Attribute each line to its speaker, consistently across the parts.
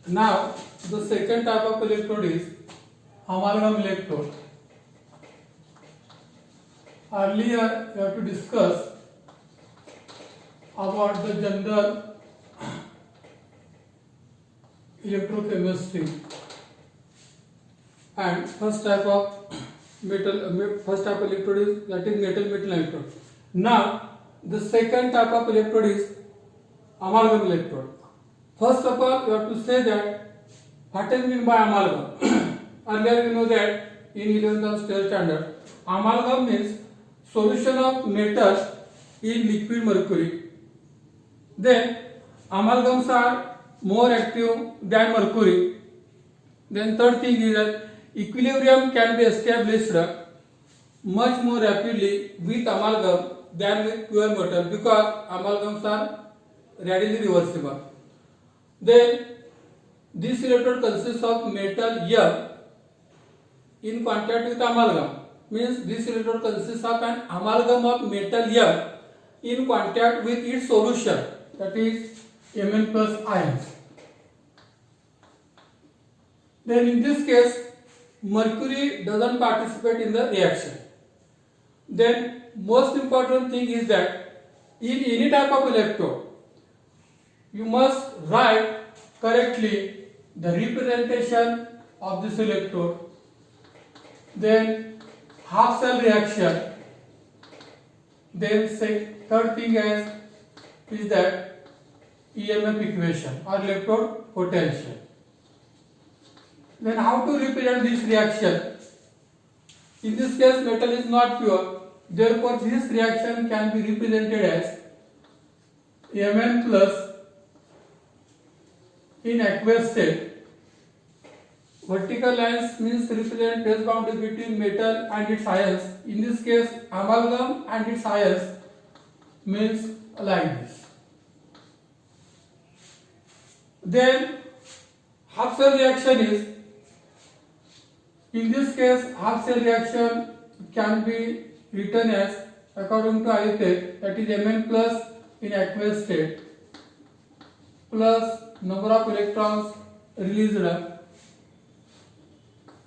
Speaker 1: Now, the second type of electrode is amalgam electrode. Earlier, we have to discuss about the general electrochemistry and first type of electrode is that is metal electrode. Now, the second type of electrode is amalgam electrode. First of all, you have to say that what is meant by amalgam. Earlier, we know that in 11th standard, amalgam means solution of metals in liquid mercury. Then amalgams are more active than mercury. Then third thing is that equilibrium can be established much more rapidly with amalgam than with pure metal because amalgams are readily reversible. Then this electrode consists of metal M in contact with amalgam. Means this electrode consists of an amalgam of metal M in contact with its solution, that is Mn plus ions. Then in this case, mercury doesn't participate in the reaction. Then most important thing is that in any type of electrode, you must write correctly the representation of this electrode. Then half cell reaction. Then third thing is that EMF equation or electrode potential. Then how to represent this reaction? In this case, metal is not pure. Therefore, this reaction can be represented as Mn plus in aqueous state. Vertical lines means represent phase boundary between metal and its ions. In this case, amalgam and its ions means like this. Then half cell reaction is, in this case, half cell reaction can be written as according to IUPAC, that is Mn plus in aqueous state plus number of electrons released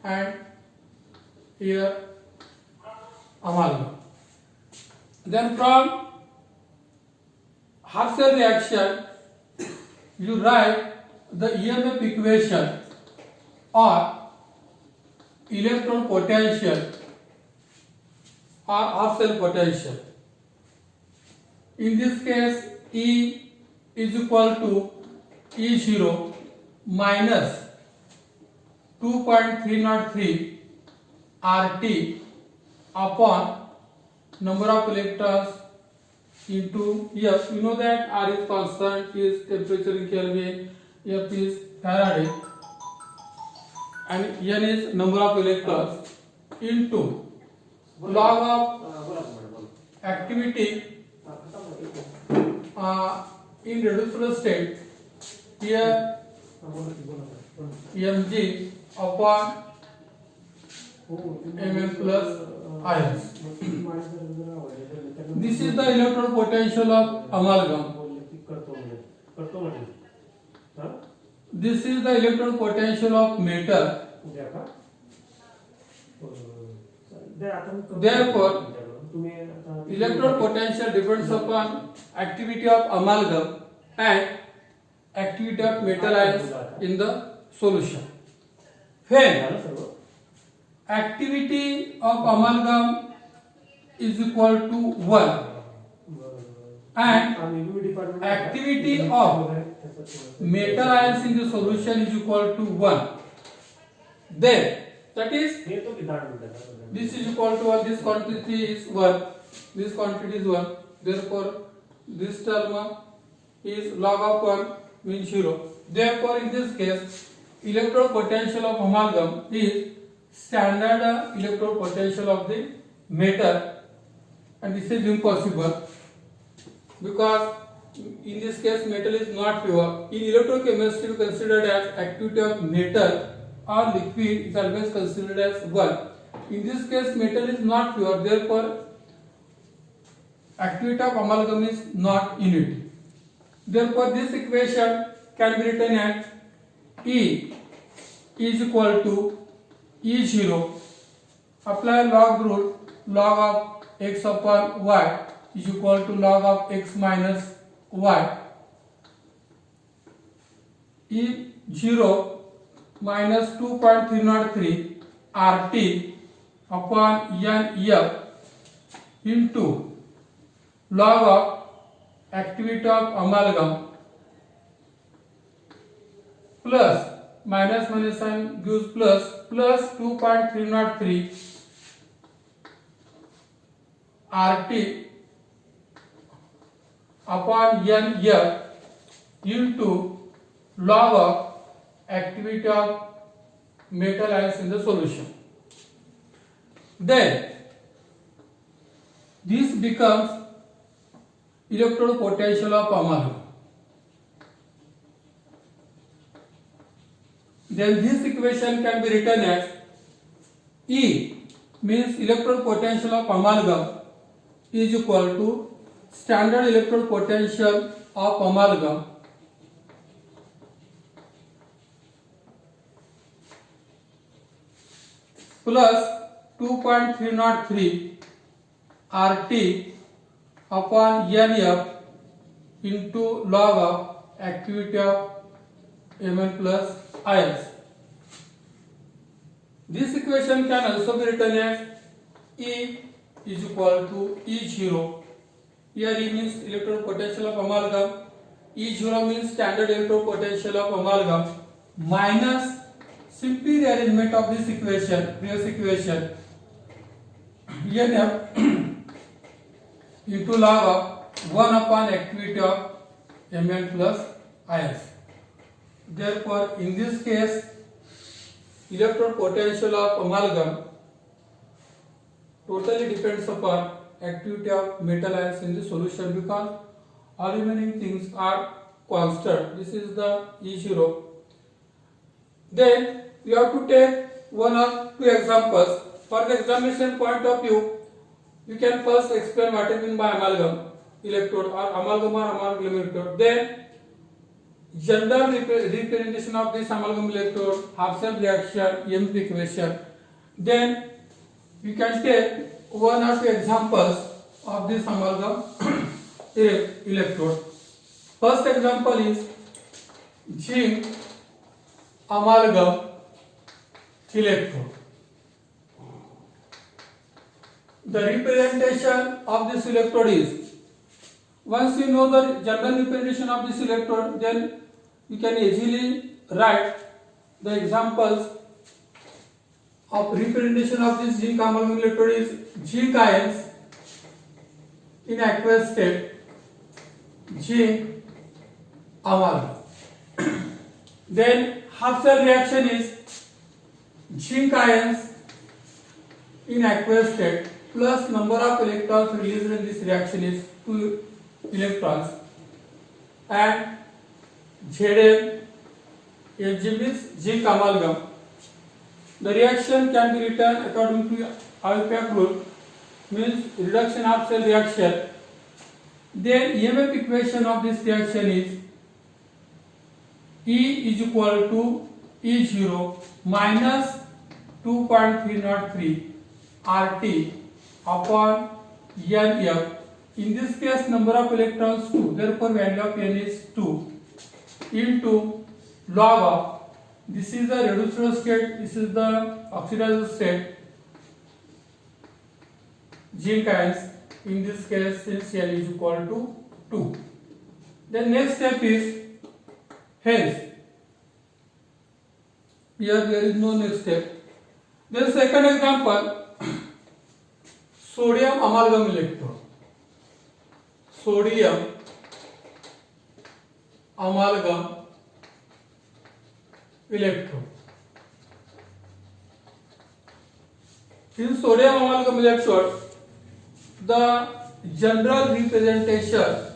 Speaker 1: and here amalgam. Then from half cell reaction you write the EMF equation or electron potential or half cell potential. In this case, E is equal to E0 minus 2.303 RT upon number of electrons into F. You know that R is constant, is temperature in Kelvin, F is Faraday, and N is number of electrons into log of activity in reducible state, here Mg upon Mn plus ions. This is the electrode potential of amalgam. This is the electrode potential of metal. Therefore, electrode potential depends upon activity of amalgam and activity of metal ions in the solution. When activity of amalgam is equal to 1 and activity of metal ions in the solution is equal to 1, then that is this is equal to 1, this quantity is 1, this quantity is 1, therefore this term is log of 1 means 0. Therefore, in this case, electrode potential of amalgam is standard electrode potential of the metal, and this is impossible because in this case metal is not pure. In electrochemistry, considered as activity of metal or liquid is always considered as 1. In this case, metal is not pure, therefore activity of amalgam is not in it. Therefore, this equation can be written as E is equal to E0. Apply log rule. Log of x upon y is equal to log of x minus y. E0 minus 2.303 RT upon NF into log of activity of amalgam plus minus sign gives plus 2.303 RT upon NF into log of activity of metal ions in the solution. Then this becomes electrode potential of amalgam. Then this equation can be written as E means electrode potential of amalgam is equal to standard electrode potential of amalgam plus 2.303 RT upon NF into log of activity of Mn plus ions. This equation can also be written as E is equal to E0. Here E means electrode potential of amalgam, E0 means standard electrode potential of amalgam minus simply rearrangement of this equation, previous equation, NF into log of 1 upon activity of Mn plus ions. Therefore, in this case, electrode potential of amalgam totally depends upon activity of metal ions in the solution because all remaining things are constant. This is the E0. Then we have to take one or two examples. For the examination point of view, you can first explain what is meant by amalgam electrode or amalgam electrode. Then general representation of this amalgam electrode, half cell reaction, EMF equation. Then you can take one or two examples of this amalgam electrode. First example is zinc amalgam electrode. The representation of this electrode is, once you know the general representation of this electrode, then you can easily write the examples of representation of this zinc amalgam electrode is zinc ions in aqueous state, zinc amalgam. Then half cell reaction is zinc ions in aqueous state plus number of electrons released in this reaction is 2 electrons, and Zn Hg means zinc amalgam. The reaction can be written according to Alpert rule, means reduction of cell reaction. Then EMF equation of this reaction is E is equal to E0 minus 2.303 RT upon NF. In this case, number of electrons 2, therefore value of N is 2 into log of, this is the reduced state, this is the oxidized state, zinc ions. In this case, since N is equal to 2. The next step is, hence, here there is no next step. Then second example, sodium amalgam electrode. Sodium amalgam electrode. In sodium amalgam electrode, the general representation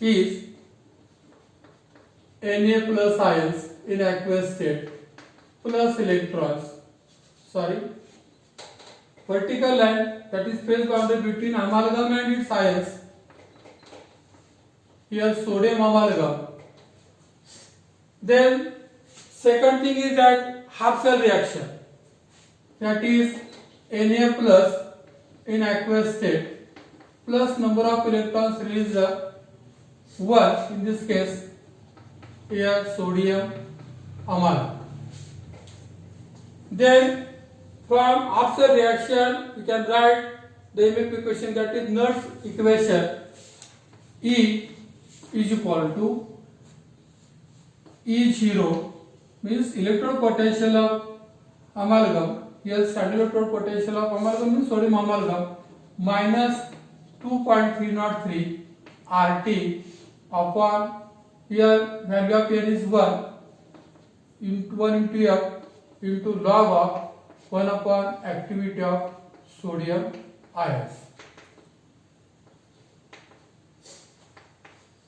Speaker 1: is Na plus ions in aqueous state plus electrons. Vertical line, that is phase boundary between amalgam and its ions. Here sodium amalgam. Then second thing is that half cell reaction, that is Na plus in aqueous state plus number of electrons released 1, in this case here sodium amalgam. Then from half cell reaction we can write the EMF equation, that is Nernst equation. E is equal to E0 means electrode potential of amalgam, here standard electrode potential of amalgam means sodium amalgam, minus 2.303 RT upon, here value of N is 1 into F into log of 1 upon activity of sodium ions.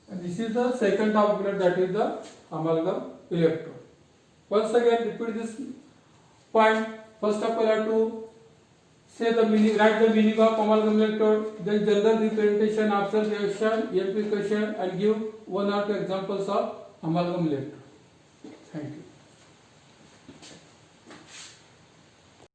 Speaker 1: And this is the second type of electrode, that is the amalgam electrode. Once again repeat this point. First of all, I have to say the meaning, write the meaning of amalgam electrode, then general representation, after reaction, EMF equation, and give one or two examples of amalgam electrode. Thank you.